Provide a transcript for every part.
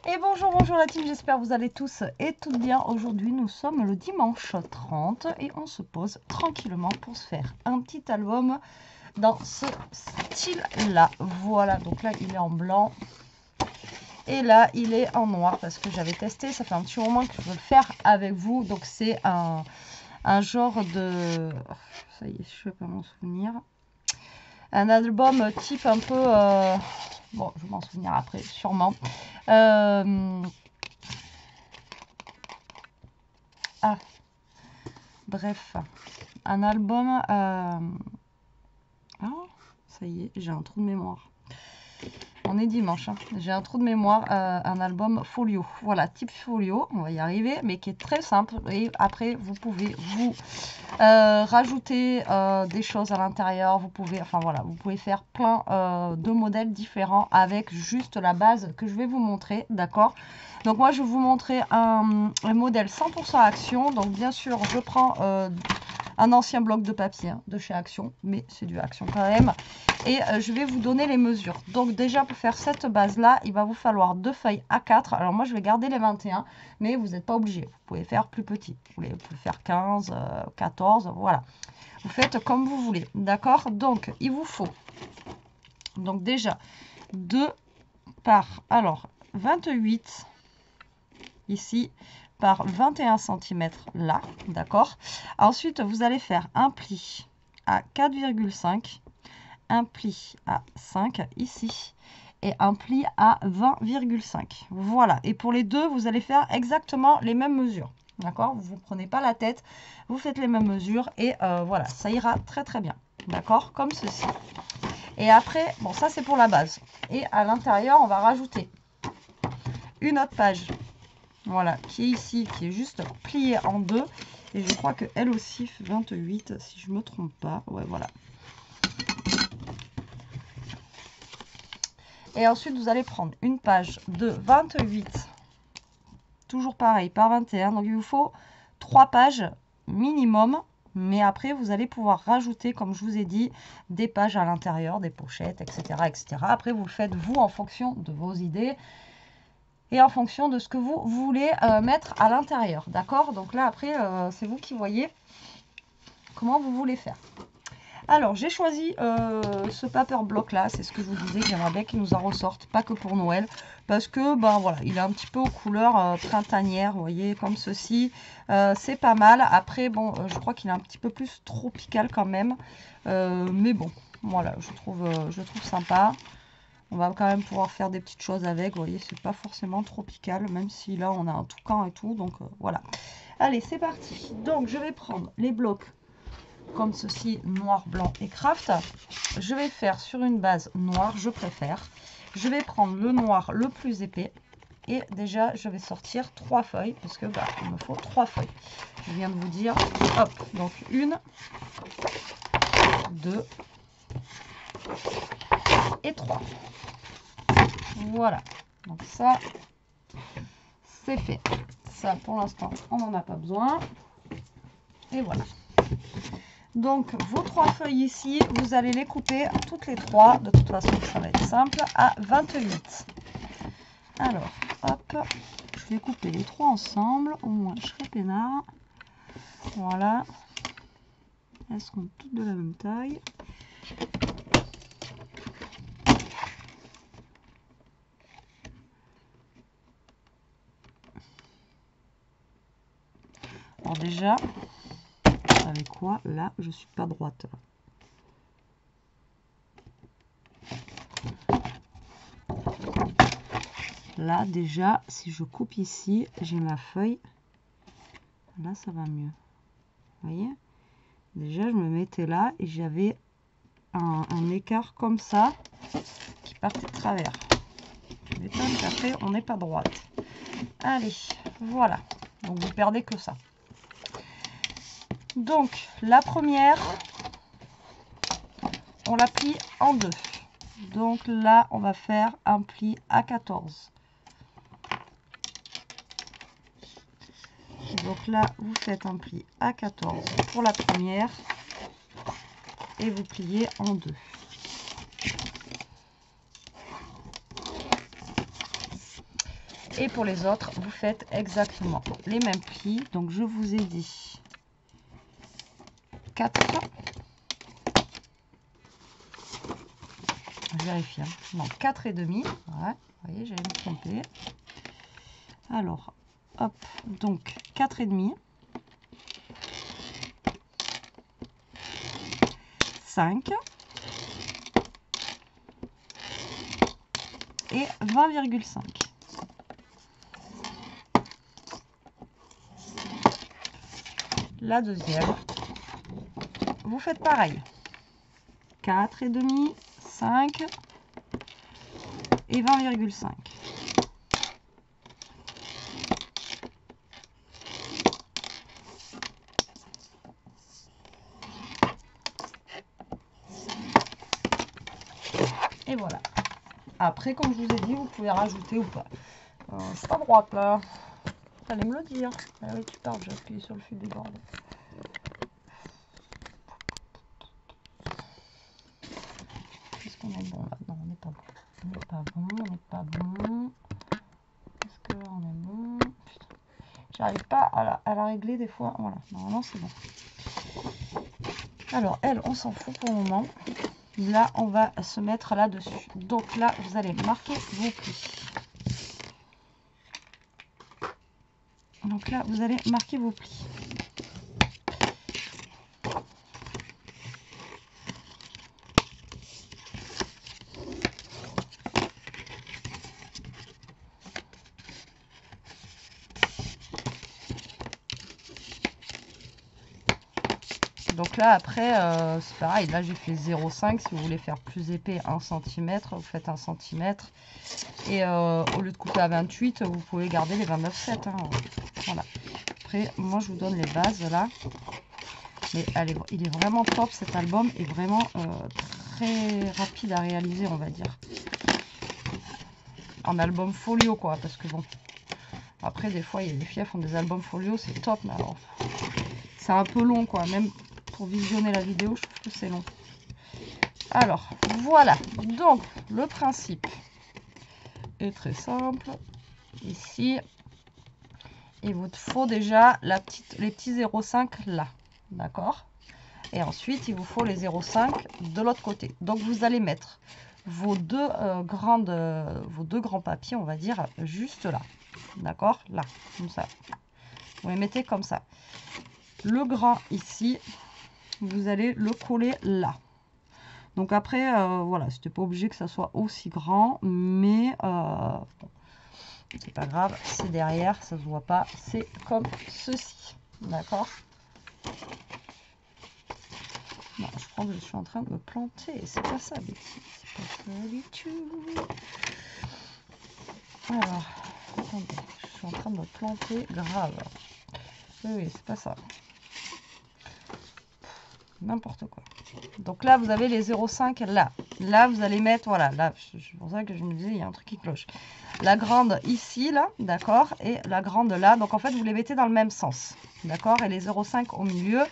Et bonjour, bonjour la team, j'espère que vous allez tous et toutes bien. Aujourd'hui, nous sommes le dimanche 30 et on se pose tranquillement pour se faire un petit album dans ce style-là. Voilà, donc là, il est en blanc et là, il est en noir parce que j'avais testé. Ça fait un petit moment que je veux le faire avec vous. Donc, c'est un genre de... Ça y est, je ne vais pas m'en souvenir. Un album type un peu... Bon, je vais m'en souvenir après, sûrement. Ah, bref, un album... Ah, ça y est, j'ai un trou de mémoire. On est dimanche, hein. J'ai un trou de mémoire, un album folio. Voilà, type folio, on va y arriver, mais qui est très simple. Et après, vous pouvez vous rajouter des choses à l'intérieur. Vous pouvez, enfin voilà, vous pouvez faire plein de modèles différents avec juste la base que je vais vous montrer, d'accord? Donc moi, je vais vous montrer un modèle 100% Action. Donc bien sûr, je prends un ancien bloc de papier de chez Action, mais c'est du Action quand même. Et je vais vous donner les mesures. Donc déjà, pour faire cette base-là, il va vous falloir 2 feuilles A4. Alors moi, je vais garder les 21, mais vous n'êtes pas obligé. Vous pouvez faire plus petit. Vous pouvez faire 15, 14, voilà. Vous faites comme vous voulez, d'accord? Donc, il vous faut, donc déjà, 2 par, alors, 28, ici, par 21 cm là, d'accord? Ensuite, vous allez faire un pli à 4,5, un pli à 5 ici et un pli à 20,5. Voilà, et pour les deux, vous allez faire exactement les mêmes mesures, d'accord? Vous ne prenez pas la tête, vous faites les mêmes mesures et voilà, ça ira très très bien, d'accord? Comme ceci. Et après, bon, ça c'est pour la base. Et à l'intérieur, on va rajouter une autre page. Voilà, qui est ici, qui est juste pliée en deux. Et je crois qu'elle aussi fait 28, si je ne me trompe pas. Ouais, voilà. Et ensuite, vous allez prendre une page de 28, toujours pareil, par 21. Donc, il vous faut 3 pages minimum. Mais après, vous allez pouvoir rajouter, comme je vous ai dit, des pages à l'intérieur, des pochettes, etc., etc. Après, vous le faites, vous, en fonction de vos idées. Et en fonction de ce que vous voulez mettre à l'intérieur, d'accord? Donc là, après, c'est vous qui voyez comment vous voulez faire. Alors, j'ai choisi ce paper block là, c'est ce que je vous disais, que j'aimerais bien qu'il nous en ressorte, pas que pour Noël, parce que, ben voilà, il est un petit peu aux couleurs printanières, vous voyez, comme ceci, c'est pas mal. Après, bon, je crois qu'il est un petit peu plus tropical quand même, mais bon, voilà, je trouve sympa. On va quand même pouvoir faire des petites choses avec, vous voyez, c'est pas forcément tropical, même si là on a un toucan et tout, donc voilà. Allez, c'est parti. Donc je vais prendre les blocs comme ceci, noir, blanc et craft. Je vais faire sur une base noire, je préfère. Je vais prendre le noir le plus épais. Et déjà, je vais sortir 3 feuilles, parce que bah, il me faut 3 feuilles. Je viens de vous dire, hop, donc 1, 2 et 3. Voilà, donc ça, c'est fait. Ça, pour l'instant, on n'en a pas besoin. Et voilà. Donc, vos 3 feuilles ici, vous allez les couper toutes les 3. De toute façon, ça va être simple, à 28. Alors, hop, je vais couper les 3 ensemble. Au moins, je serai peinard. Voilà. Elles seront toutes de la même taille. Alors déjà, vous savez quoi? Là, je suis pas droite. Là, déjà, si je coupe ici, j'ai ma feuille. Là, ça va mieux. Vous voyez? Déjà, je me mettais là et j'avais un écart comme ça qui partait de travers. Je m'étonne qu'après, on n'est pas droite. Allez, voilà. Donc, vous perdez que ça. Donc, la première, on la plie en deux. Donc là, on va faire un pli à 14. Donc là, vous faites un pli à 14 pour la première et vous pliez en deux. Et pour les autres, vous faites exactement les mêmes plis. Donc, je vous ai dit 4. Je vérifie. Hein. Non, 4 et demi. Ouais, vous voyez, j'allais me tromper. Alors, hop, donc 4 et demi. 5. Et 20,5. La deuxième, vous faites pareil. 4 et demi, 5 et 20,5. Et voilà. Après, comme je vous ai dit, vous pouvez rajouter ou pas. Je suis pas droite là. Allez me le dire. Ah oui, tu parles, j'ai appuyé sur le fil des bords. Est-ce qu'on est bon là? Non, on n'est pas bon. On n'est pas bon, on n'est pas bon. Est-ce que là on est bon? Putain. J'arrive pas à la régler des fois. Voilà, normalement c'est bon. Alors, elle, on s'en fout pour le moment. Là, on va se mettre là-dessus. Donc là, vous allez marquer vos plis. Donc là, vous allez marquer vos plis. Donc là, après, c'est pareil. Là, j'ai fait 0,5. Si vous voulez faire plus épais, 1 cm, vous faites 1 cm. Et au lieu de couper à 28, vous pouvez garder les 29,7. Hein. Voilà. Après, moi, je vous donne les bases là. Mais il est vraiment top. Cet album est vraiment très rapide à réaliser, on va dire. En album folio, quoi. Parce que bon, après, des fois, il y a des filles qui font des albums folio, c'est top. Mais alors, c'est un peu long, quoi. Même pour visionner la vidéo, je trouve que c'est long. Alors, voilà. Donc, le principe est très simple. Ici, il vous faut déjà les petits 0,5 là. D'accord? Et ensuite, il vous faut les 0,5 de l'autre côté. Donc, vous allez mettre vos deux grands papiers, on va dire, juste là. D'accord? Là, comme ça. Vous les mettez comme ça. Le grand ici, vous allez le coller là. Donc après, voilà, c'était pas obligé que ça soit aussi grand, mais bon, c'est pas grave, c'est derrière, ça se voit pas, c'est comme ceci. D'accord? Non, je crois que je suis en train de me planter, c'est pas ça, Betty, c'est pas ça du tout. Alors, attendez, je suis en train de me planter grave. Oui, c'est pas ça. N'importe quoi. Donc là, vous avez les 0,5 là. Là, vous allez mettre, voilà, là, c'est pour ça que je me disais, il y a un truc qui cloche. La grande ici, là, d'accord, et la grande là. Donc en fait, vous les mettez dans le même sens, d'accord. Et les 0,5 au milieu,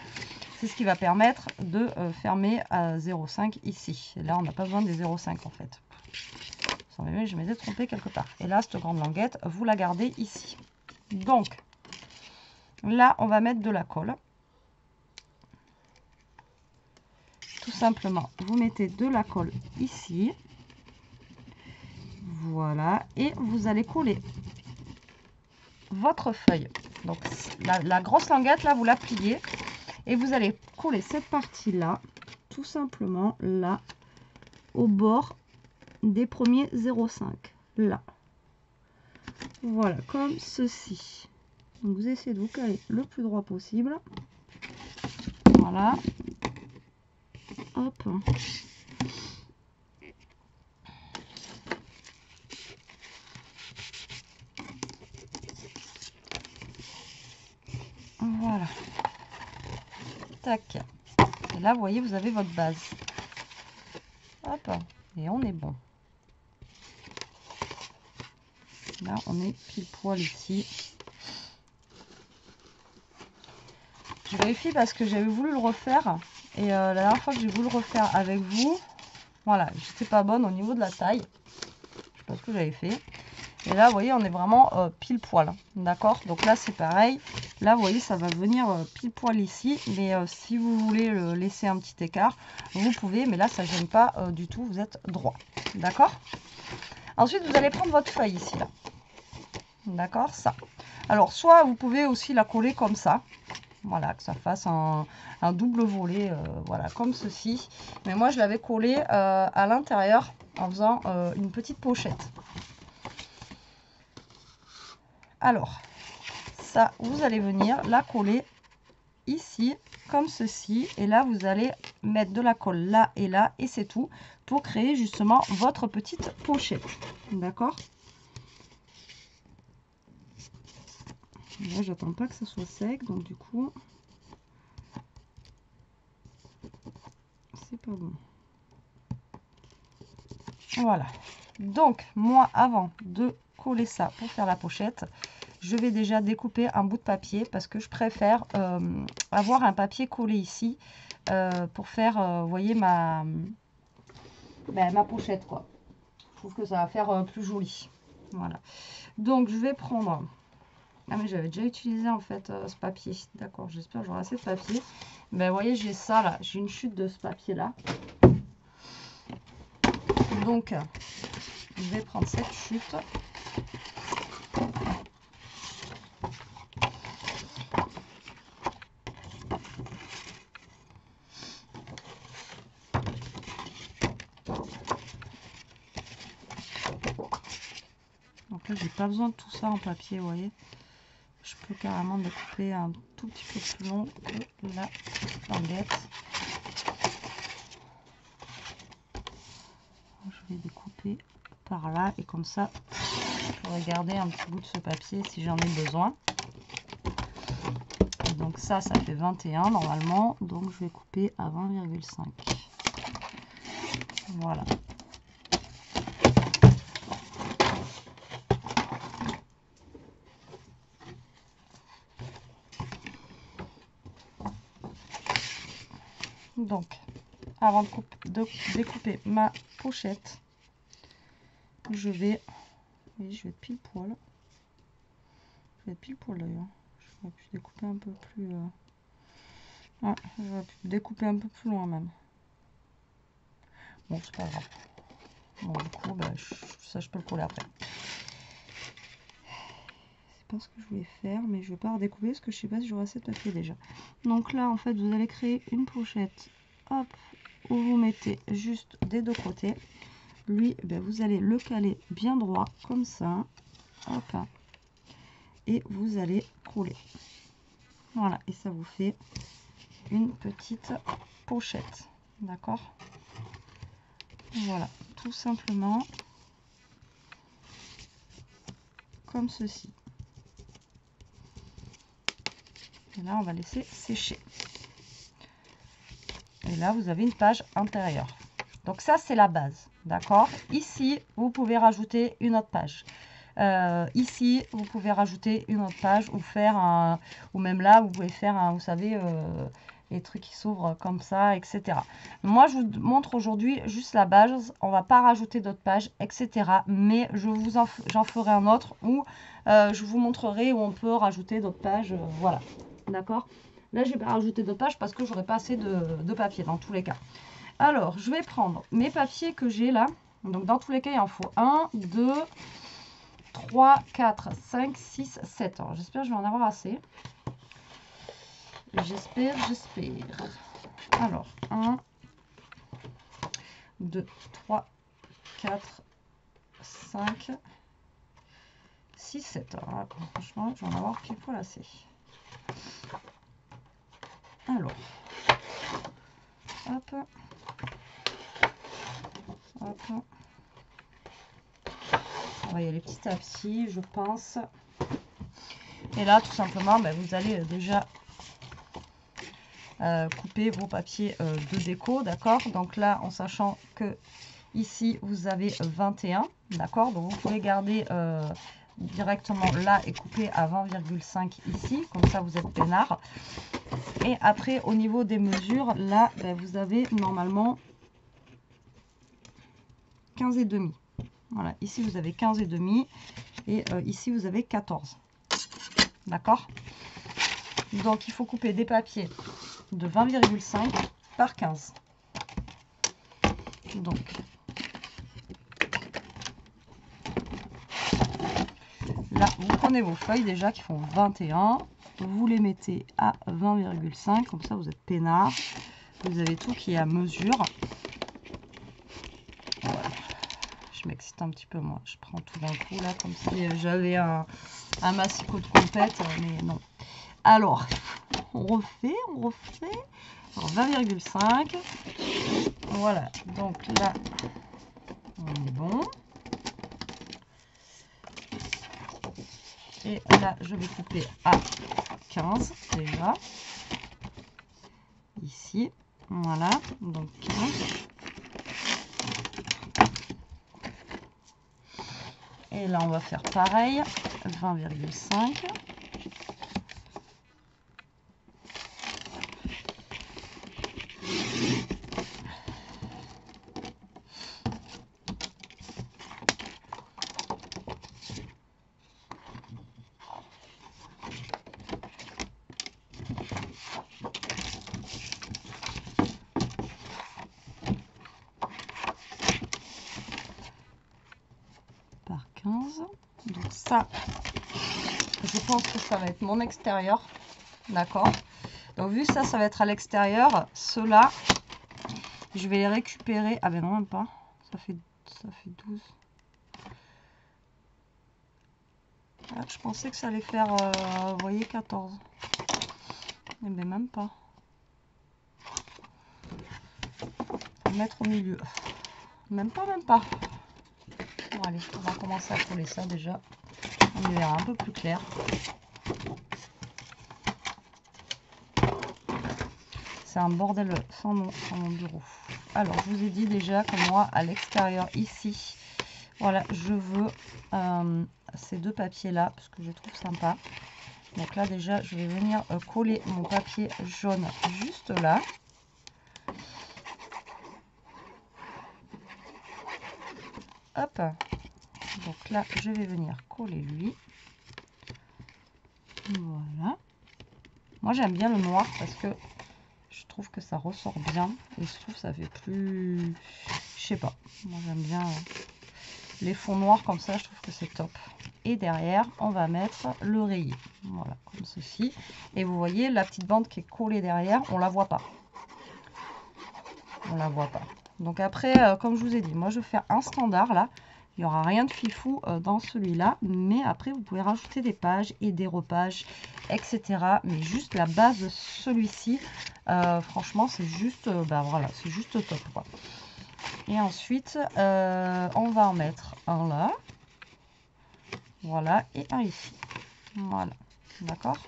c'est ce qui va permettre de fermer à 0,5 ici. Et là, on n'a pas besoin des 0,5 en fait. Je m'étais trompée quelque part. Et là, cette grande languette, vous la gardez ici. Donc, là, on va mettre de la colle. Tout simplement, vous mettez de la colle ici. Voilà. Et vous allez coller votre feuille. Donc, la grosse languette, là, vous la pliez. Et vous allez coller cette partie-là, tout simplement, là, au bord des premiers 0,5. Là. Voilà, comme ceci. Donc, vous essayez de vous caler le plus droit possible. Voilà. Hop. Voilà. Tac. Et là, vous voyez, vous avez votre base. Hop. Et on est bon. Là, on est pile poil ici. Je vérifie parce que j'avais voulu le refaire. Et la dernière fois que j'ai voulu le refaire avec vous, voilà, j'étais pas bonne au niveau de la taille. Je sais pas ce que j'avais fait. Et là, vous voyez, on est vraiment pile poil. D'accord? Donc là, c'est pareil. Là, vous voyez, ça va venir pile poil ici. Mais si vous voulez laisser un petit écart, vous pouvez. Mais là, ça ne gêne pas du tout. Vous êtes droit. D'accord? Ensuite, vous allez prendre votre feuille ici, là. D'accord? Ça. Alors, soit vous pouvez aussi la coller comme ça. Voilà, que ça fasse un double volet, voilà, comme ceci. Mais moi, je l'avais collé à l'intérieur en faisant une petite pochette. Alors, ça, vous allez venir la coller ici, comme ceci. Et là, vous allez mettre de la colle là et là, et c'est tout, pour créer justement votre petite pochette. D'accord? Là, j'attends pas que ça soit sec, donc du coup, c'est pas bon. Voilà. Donc, moi, avant de coller ça pour faire la pochette, je vais déjà découper un bout de papier parce que je préfère avoir un papier collé ici pour faire, vous voyez, ma pochette, quoi. Je trouve que ça va faire plus joli. Voilà. Donc, je vais prendre... Ah, mais j'avais déjà utilisé, en fait, ce papier. D'accord, j'espère que j'aurai assez de papier. Ben, vous voyez, j'ai ça, là. J'ai une chute de ce papier-là. Donc, je vais prendre cette chute. Donc là, j'ai pas besoin de tout ça en papier, vous voyez. Je peux carrément découper un tout petit peu plus long que la languette. Je vais découper par là et comme ça, je pourrais garder un petit bout de ce papier si j'en ai besoin. Et donc ça fait 21 normalement, donc je vais couper à 20,5. Voilà. Donc, avant de découper ma pochette, je vais... Oui, je vais être pile poil. Je vais être pile poil d'ailleurs. J'aurais pu découper un peu plus... Ouais, j'aurais pu découper un peu plus loin même. Bon, c'est pas grave. Bon, du coup, bah, ça, je peux le coller après. C'est pas ce que je voulais faire, mais je vais pas redécouper parce que je sais pas si j'aurai assez de papier déjà. Donc là, en fait, vous allez créer une pochette. Hop, où vous mettez juste des deux côtés. Lui, ben, vous allez le caler bien droit, comme ça. Hop. Et vous allez coller. Voilà, et ça vous fait une petite pochette. D'accord? Voilà, tout simplement comme ceci. Et là, on va laisser sécher. Et là, vous avez une page intérieure. Donc ça, c'est la base. D'accord? Ici, vous pouvez rajouter une autre page. Ici, vous pouvez rajouter une autre page ou faire un... Ou même là, vous pouvez faire un... Vous savez, les trucs qui s'ouvrent comme ça, etc. Moi, je vous montre aujourd'hui juste la base. On va pas rajouter d'autres pages, etc. Mais j'en ferai un autre où je vous montrerai où on peut rajouter d'autres pages. Voilà. D'accord? Là, je vais pas rajouter d'autres pages parce que j'aurai pas assez de papier dans tous les cas. Alors, je vais prendre mes papiers que j'ai là. Donc, dans tous les cas, il en faut 1, 2, 3, 4, 5, 6, 7. Alors, j'espère que je vais en avoir assez. J'espère. Alors, 1, 2, 3, 4, 5, 6, 7. Alors, franchement, je vais en avoir pile poil assez. Alors, hop. Hop. On va y aller petit à petit, je pense. Et là, tout simplement, ben, vous allez déjà couper vos papiers de déco, d'accord? Donc là, en sachant que ici, vous avez 21, d'accord? Donc vous pouvez garder directement là et couper à 20,5 ici, comme ça vous êtes peinard. Et après, au niveau des mesures, là, ben, vous avez normalement 15,5. Voilà, ici vous avez 15,5 Et ici, vous avez 14. D'accord? Donc, il faut couper des papiers de 20,5 par 15. Donc, là, vous prenez vos feuilles déjà qui font 21. Vous les mettez à 20,5. Comme ça, vous êtes peinard. Vous avez tout qui est à mesure. Voilà. Je m'excite un petit peu, moi. Je prends tout d'un coup, là, comme si j'avais un massicot de compète. Mais non. Alors, on refait. Alors, 20,5. Voilà. Donc là, on est bon. Et là, je vais couper à 15 déjà. Ici. Voilà. Donc 15. Et là, on va faire pareil. 20,5. Par 15. Donc ça, je pense que ça va être mon extérieur. D'accord? Donc vu ça, ça va être à l'extérieur. Ceux-là, je vais les récupérer. Ah ben non, même pas. Ça fait 12. Ah, je pensais que ça allait faire, vous voyez, 14. Eh ben même pas. Mettre au milieu. Même pas. Bon allez, on va commencer à coller ça déjà. On y verra un peu plus clair. C'est un bordel sans nom sur mon bureau. Alors, je vous ai dit déjà que moi, à l'extérieur, ici, voilà, je veux ces deux papiers-là, parce que je trouve sympa. Donc là, déjà, je vais venir coller mon papier jaune juste là. Hop. Donc là, je vais venir coller lui. Voilà. Moi, j'aime bien le noir parce que je trouve que ça ressort bien. Et je trouve que ça fait plus... Je sais pas. Moi, j'aime bien les fonds noirs comme ça. Je trouve que c'est top. Et derrière, on va mettre le rayé. Voilà, comme ceci. Et vous voyez, la petite bande qui est collée derrière, on la voit pas. On la voit pas. Donc après, comme je vous ai dit, moi, je vais faire un standard là. Il n'y aura rien de fifou dans celui-là, mais après vous pouvez rajouter des pages et des repages, etc. Mais juste la base de celui-ci, franchement, c'est juste, voilà, c'est juste top, quoi. Et ensuite, on va en mettre un là, voilà, et un ici, voilà, d'accord.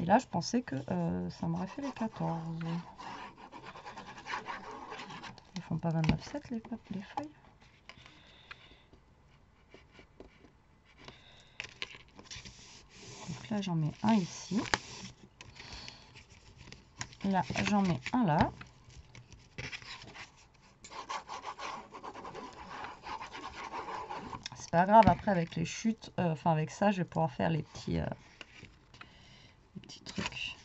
Et là, je pensais que ça m'aurait fait les 14. Ils font pas 29,7 les feuilles. Donc là, j'en mets un ici. Là, j'en mets un là. C'est pas grave, après avec les chutes, enfin avec ça, je vais pouvoir faire les petits trucs.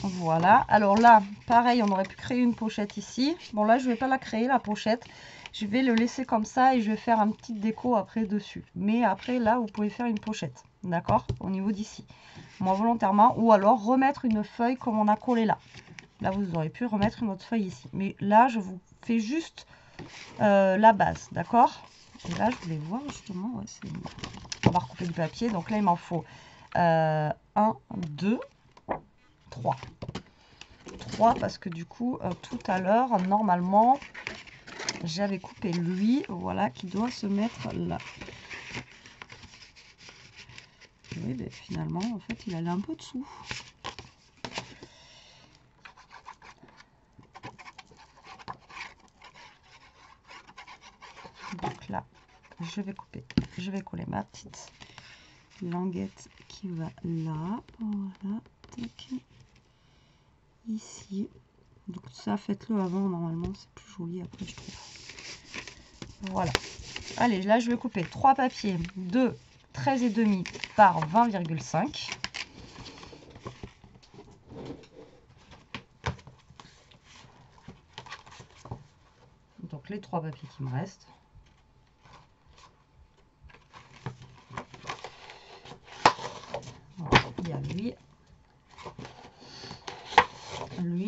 Voilà. Alors là, pareil, on aurait pu créer une pochette ici. Bon, là, je vais pas la créer, la pochette. Je vais le laisser comme ça et je vais faire un petit déco après dessus. Mais après, là, vous pouvez faire une pochette. D'accord? Au niveau d'ici. Moi, volontairement. Ou alors, remettre une feuille comme on a collé là. Là, vous aurez pu remettre une autre feuille ici. Mais là, je vous fais juste la base. D'accord? Et là, je voulais voir justement. Ouais, on va recouper du papier. Donc là, il m'en faut 1, 2, 3. 3 parce que du coup, tout à l'heure, normalement, j'avais coupé lui, voilà, qui doit se mettre là. Oui, mais finalement, en fait, il allait un peu dessous. Donc là, je vais couper, je vais coller ma petite languette qui va là, voilà, tac, ici, Donc ça, faites-le avant, normalement, c'est plus joli après, je trouve. Voilà. Allez, là, je vais couper 3 papiers de 13,5 par 20,5. Donc les 3 papiers qui me restent. Voilà, il y a lui,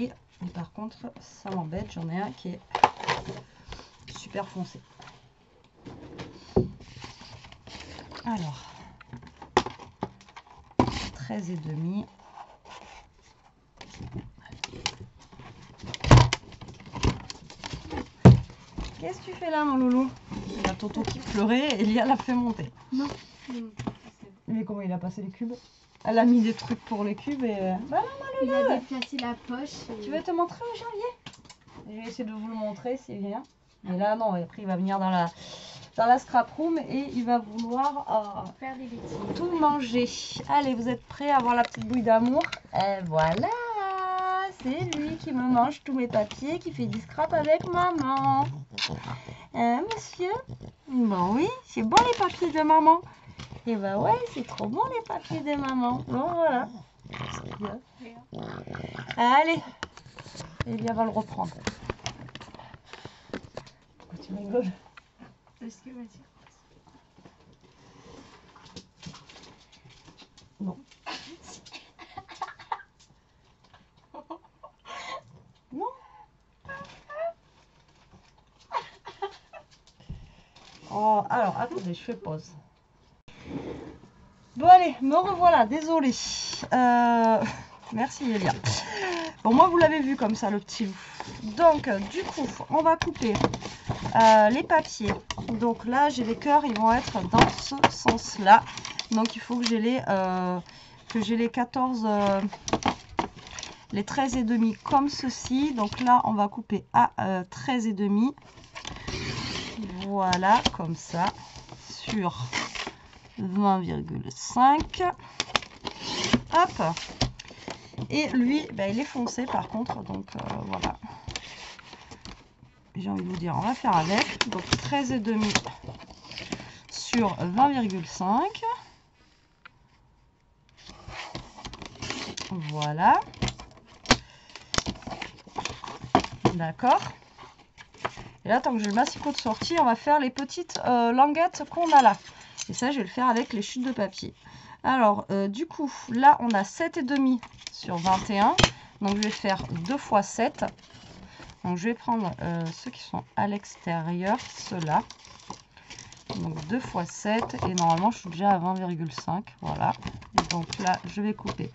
et par contre ça m'embête, j'en ai un qui est super foncé. Alors 13,5. Qu'est-ce que tu fais là, mon loulou? Il y a Toto qui pleurait et Elia l'a fait monter. Non. Mais comment il a passé les cubes? Elle a mis des trucs pour les cubes et... Bah non, il a déplacé la poche. Et... Tu veux te montrer au janvier? Je vais essayer de vous le montrer s'il vient. Mais là, non, après il va venir dans la scrap room et il va vouloir faire des bêtises. Tout manger. Allez, vous êtes prêts à voir la petite bouille d'amour? Et voilà! C'est lui qui me mange tous mes papiers, qui fait du scrap avec maman. Hein, monsieur? Bon oui, c'est bon les papiers de maman. Et bah ouais, c'est trop bon les papiers de maman. Bon voilà. Allez, Elia va le reprendre. Pourquoi tu rigoles? Est-ce que vas-y. Non. Non. Oh, alors, attendez, je fais pause. Bon allez, me revoilà, désolée. Merci Elia. Bon, moi vous l'avez vu comme ça, le petit loup. Donc, du coup, on va couper les papiers. Donc là, j'ai les cœurs, ils vont être dans ce sens-là. Donc, il faut que j'ai les 14... les 13,5 comme ceci. Donc là, on va couper à 13,5. Voilà, comme ça. Sur 20,5. Hop. Et lui, ben, il est foncé par contre. Donc voilà. J'ai envie de vous dire, on va faire avec. Donc 13,5 sur 20,5. Voilà. D'accord. Et là, tant que j'ai le massicot de sortie, on va faire les petites languettes qu'on a là. Et ça, je vais le faire avec les chutes de papier. Alors, du coup, là, on a 7,5 sur 21. Donc, je vais faire 2 fois 7. Donc, je vais prendre ceux qui sont à l'extérieur, ceux-là. Donc, 2 fois 7. Et normalement, je suis déjà à 20,5. Voilà. Et donc, là, je vais couper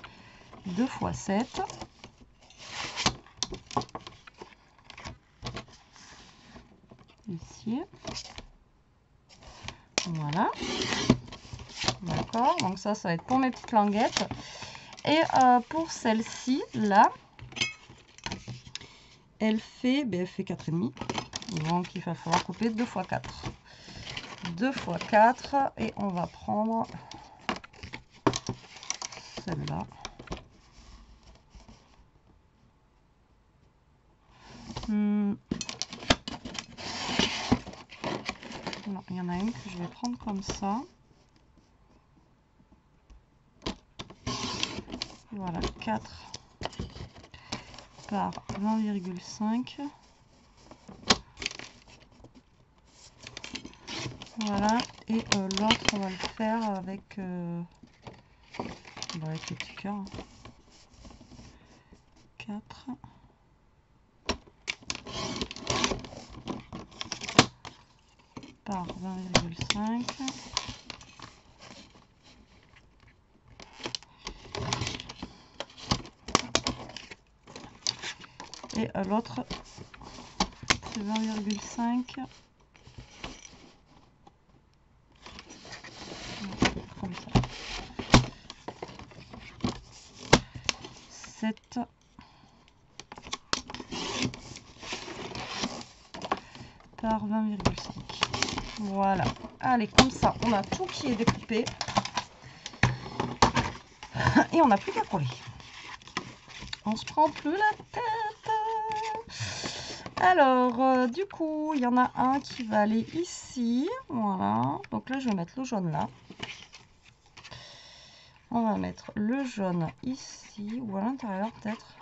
2 fois 7. Ici. Voilà. D'accord. Donc ça va être pour mes petites languettes. Et pour celle-ci, là, elle fait 4,5. Donc il va falloir couper 2 fois 4. 2 fois 4. Et on va prendre celle-là. Non, il y en a une que je vais prendre comme ça. Voilà, 4 par 20,5. Voilà, et l'autre, on va le faire avec, avec les petits cœurs. 4. Par 20,5. Et l'autre, c'est 20,5. Comme ça. 7. Par 20,5. Voilà. Allez, comme ça, on a tout qui est découpé. Et on n'a plus qu'à coller. On se prend plus la tête. Alors, du coup, il y en a un qui va aller ici. Voilà. Donc là, je vais mettre le jaune là. On va mettre le jaune ici ou à l'intérieur peut-être.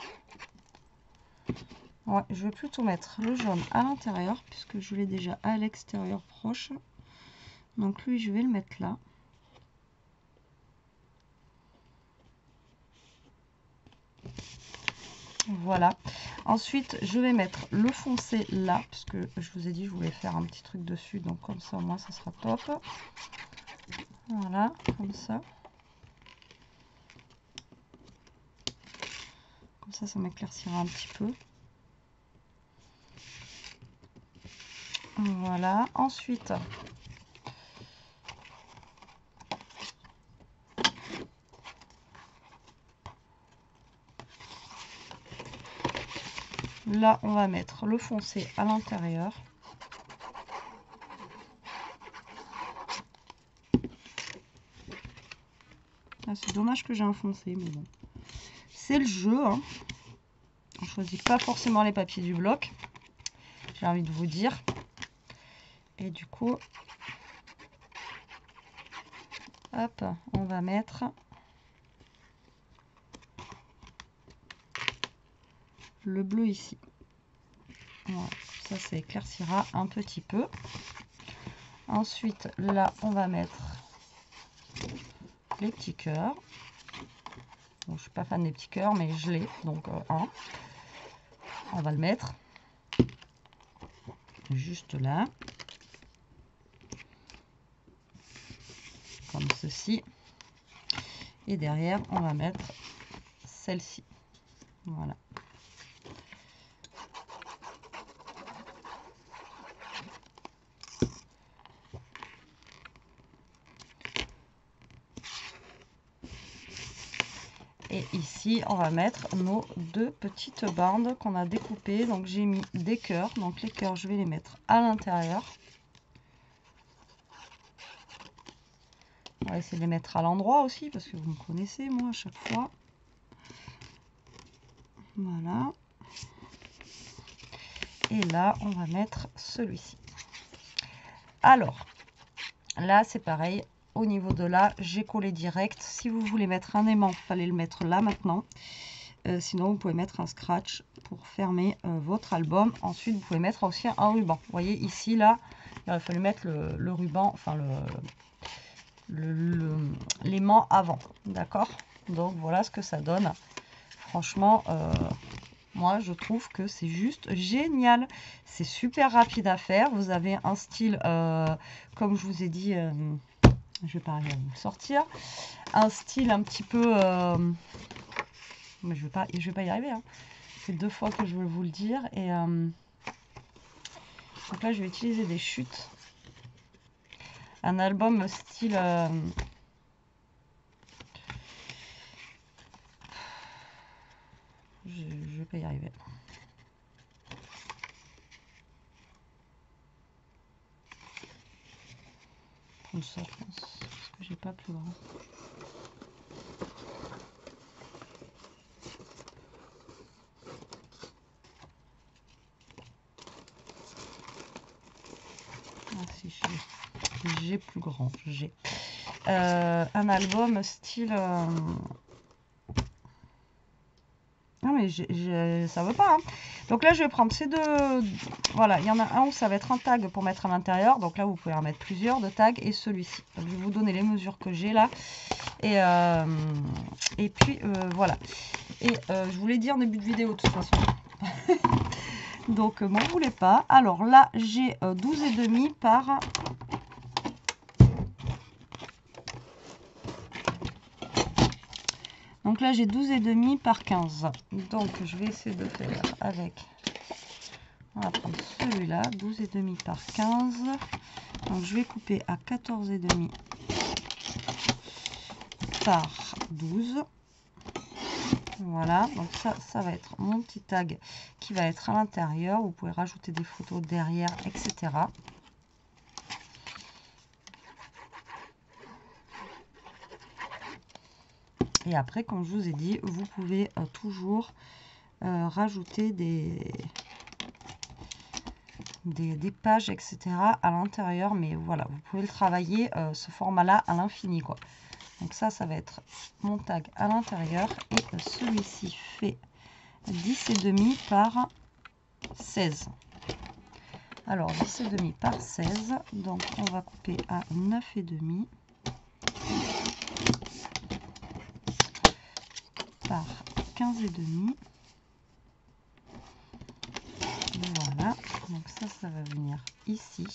Ouais, je vais plutôt mettre le jaune à l'intérieur puisque je l'ai déjà à l'extérieur proche. Donc lui, je vais le mettre là. Voilà. Ensuite, je vais mettre le foncé là, parce que je vous ai dit, je voulais faire un petit truc dessus. Donc comme ça, au moins, ça sera top. Voilà, comme ça. Comme ça m'éclaircira un petit peu. Voilà. Ensuite, là, on va mettre le foncé à l'intérieur. Ah, c'est dommage que j'ai un foncé, mais bon. C'est le jeu, hein. On choisit pas forcément les papiers du bloc. J'ai envie de vous dire. Et du coup, hop, on va mettre le bleu ici. Voilà, ça éclaircira un petit peu. Ensuite, là, on va mettre les petits cœurs. Bon, je suis pas fan des petits cœurs, mais je l'ai, donc on va le mettre juste là, comme ceci. Et derrière, on va mettre celle-ci. Voilà. Et ici, on va mettre nos deux petites bandes qu'on a découpées. Donc, j'ai mis des cœurs. Donc, les cœurs, je vais les mettre à l'intérieur. On va essayer de les mettre à l'endroit aussi, parce que vous me connaissez, moi, à chaque fois. Voilà. Et là, on va mettre celui-ci. Alors, là, c'est pareil. Au niveau de là, j'ai collé direct. Si vous voulez mettre un aimant, il fallait le mettre là maintenant. Sinon, vous pouvez mettre un scratch pour fermer votre album. Ensuite, vous pouvez mettre aussi un ruban. Vous voyez ici, là, il aurait fallu mettre le ruban, enfin l'aimant avant. D'accord? Donc, voilà ce que ça donne. Franchement, moi, je trouve que c'est juste génial. C'est super rapide à faire. Vous avez un style, comme je vous ai dit... je vais pas arriver à vous le sortir. Un style un petit peu... mais je vais pas y arriver. Hein. C'est 2 fois que je veux vous le dire. Et donc là, je vais utiliser des chutes. Un album style... je vais pas y arriver. Comme ça, je pense. Parce que j'ai pas plus grand. Ah si, j'ai plus grand. J'ai un album style... Non mais ça veut pas. Hein. Donc là, je vais prendre ces deux. Voilà, il y en a un où ça va être un tag pour mettre à l'intérieur. Donc là, vous pouvez en mettre plusieurs de tags et celui-ci. Je vais vous donner les mesures que j'ai là. Et puis voilà. Et je vous l'ai dit en début de vidéo de toute façon. Donc m'en voulez pas. Alors là, j'ai 12,5 par... Donc là, j'ai 12,5 par 15. Donc, je vais essayer de faire avec... On va prendre celui-là, 12,5 par 15. Donc, je vais couper à 14,5 par 12. Voilà, donc ça va être mon petit tag qui va être à l'intérieur. Vous pouvez rajouter des photos derrière, etc. Et après, comme je vous ai dit, vous pouvez toujours rajouter des des pages, etc. à l'intérieur. Mais voilà, vous pouvez le travailler, ce format-là, à l'infini, quoi. Donc ça va être mon tag à l'intérieur. Et celui-ci fait 10,5 par 16. Alors 10,5 par 16. Donc on va couper à 9,5 par 15,5. Voilà, donc ça va venir ici.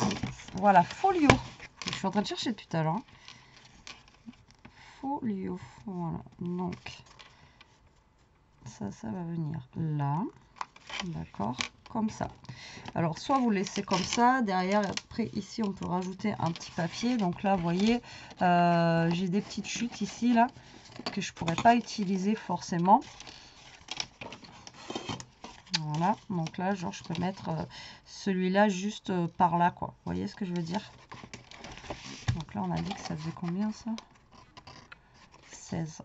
Et voilà, folio. Je suis en train de chercher tout à l'heure. Folio, voilà. Donc ça va venir là, d'accord, comme ça. Alors soit vous laissez comme ça, derrière, après ici on peut rajouter un petit papier. Donc là, vous voyez, j'ai des petites chutes ici là que je pourrais pas utiliser forcément. Voilà, donc là, genre, je peux mettre celui-là juste par là, quoi. Vous voyez ce que je veux dire? Donc là, on a dit que ça faisait combien, ça? 16.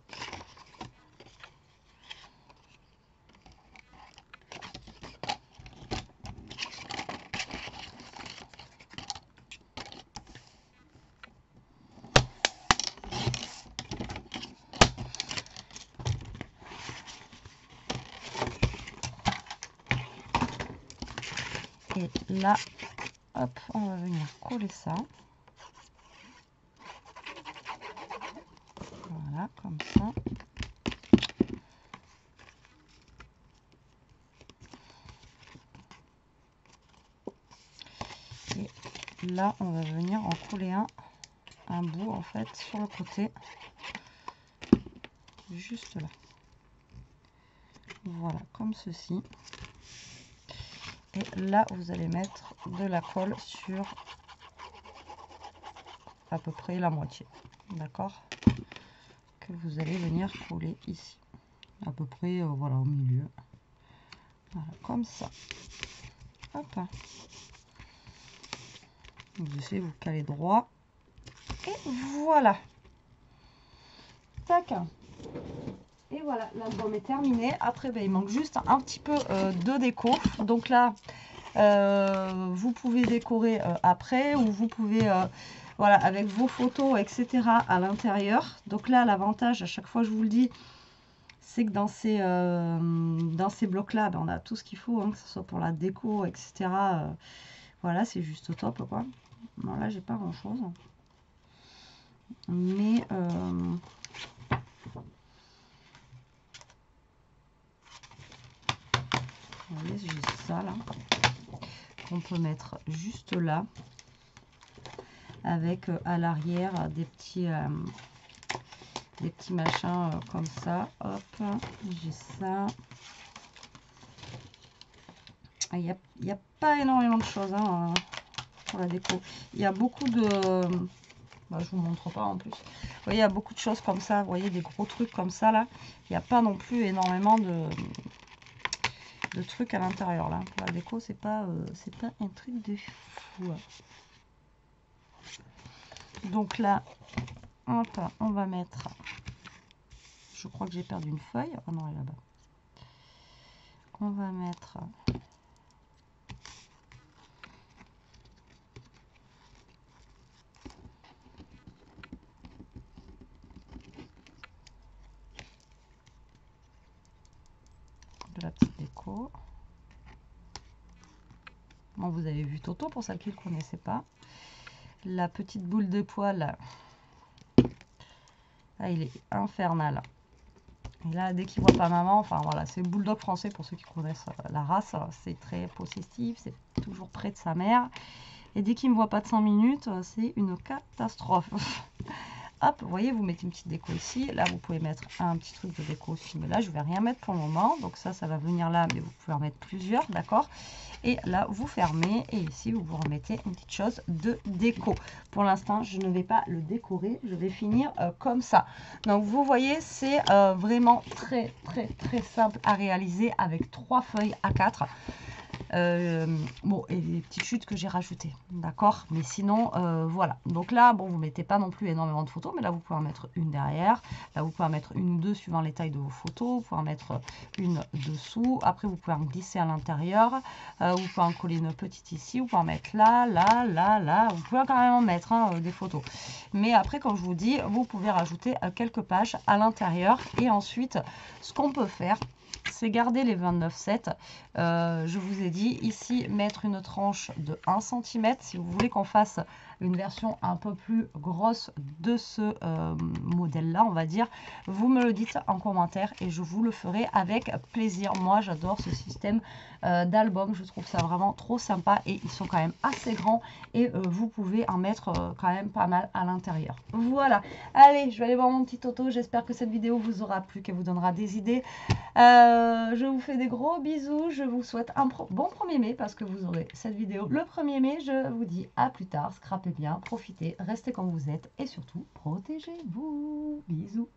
Et là, hop, on va venir coller ça. Voilà, comme ça. Et là, on va venir en coller un bout, en fait, sur le côté. Juste là. Voilà, comme ceci. Et là, vous allez mettre de la colle sur à peu près la moitié. D'accord? Que vous allez venir coller ici. À peu près, voilà, au milieu. Voilà, comme ça. Hop. Vous essayez de vous caler droit. Et voilà. Tac. Et voilà, l'album est terminé. Après, ben, il manque juste un petit peu de déco. Donc là, vous pouvez décorer après, ou vous pouvez, voilà, avec vos photos, etc. à l'intérieur. Donc là, l'avantage, à chaque fois je vous le dis, c'est que dans ces blocs-là, ben, on a tout ce qu'il faut, hein, que ce soit pour la déco, etc. Voilà, c'est juste top, quoi. Bon, là, j'ai pas grand-chose. Mais... vous voyez, j'ai ça là qu'on peut mettre juste là, avec à l'arrière des petits machins comme ça. Hop, j'ai ça. Il n'y a pas énormément de choses, hein, pour la déco. Il y a beaucoup de... Bah, je vous montre pas en plus. Vous voyez, il y a beaucoup de choses comme ça. Vous voyez, des gros trucs comme ça là. Il n'y a pas non plus énormément de trucs à l'intérieur là. Pour la déco, c'est pas un truc de fou. Donc là, hop, on va mettre... Je crois que j'ai perdu une feuille. Oh non, elle est là-bas. On va mettre... de la petite déco. Bon, vous avez vu Toto, pour celles qui ne le connaissaient pas. La petite boule de poil, là, il est infernal. Et là, dès qu'il voit pas maman, enfin voilà, c'est bulldog français pour ceux qui connaissent la race. C'est très possessif, c'est toujours près de sa mère. Et dès qu'il ne me voit pas de 5 minutes, c'est une catastrophe. Hop, vous voyez, vous mettez une petite déco ici. Là, vous pouvez mettre un petit truc de déco aussi. Mais là, je ne vais rien mettre pour le moment. Donc ça va venir là, mais vous pouvez en mettre plusieurs, d'accord? Et là, vous fermez. Et ici, vous remettez une petite chose de déco. Pour l'instant, je ne vais pas le décorer. Je vais finir comme ça. Donc, vous voyez, c'est vraiment très simple à réaliser avec 3 feuilles A4. Bon, et les petites chutes que j'ai rajoutées, d'accord? Mais sinon, voilà. Donc là, bon, vous mettez pas non plus énormément de photos, mais là, vous pouvez en mettre une derrière. Là, vous pouvez en mettre une ou deux suivant les tailles de vos photos. Vous pouvez en mettre une dessous. Après, vous pouvez en glisser à l'intérieur. Vous pouvez en coller une petite ici. Vous pouvez en mettre là, là, là, là. Vous pouvez quand même en mettre des photos. Mais après, comme je vous dis, vous pouvez rajouter quelques pages à l'intérieur. Et ensuite, ce qu'on peut faire, c'est garder les 29,7. Je vous ai dit ici mettre une tranche de 1 cm. Si vous voulez qu'on fasse une version un peu plus grosse de ce modèle là, on va dire, vous me le dites en commentaire et je vous le ferai avec plaisir. Moi j'adore ce système d'album, je trouve ça vraiment trop sympa et ils sont quand même assez grands et vous pouvez en mettre quand même pas mal à l'intérieur. Voilà, allez, je vais aller voir mon petit Toto. J'espère que cette vidéo vous aura plu, qu'elle vous donnera des idées. Je vous fais des gros bisous, je vous souhaite un bon 1er mai parce que vous aurez cette vidéo le 1er mai. Je vous dis à plus tard, scrapez bien, profitez, restez comme vous êtes et surtout protégez-vous. Bisous.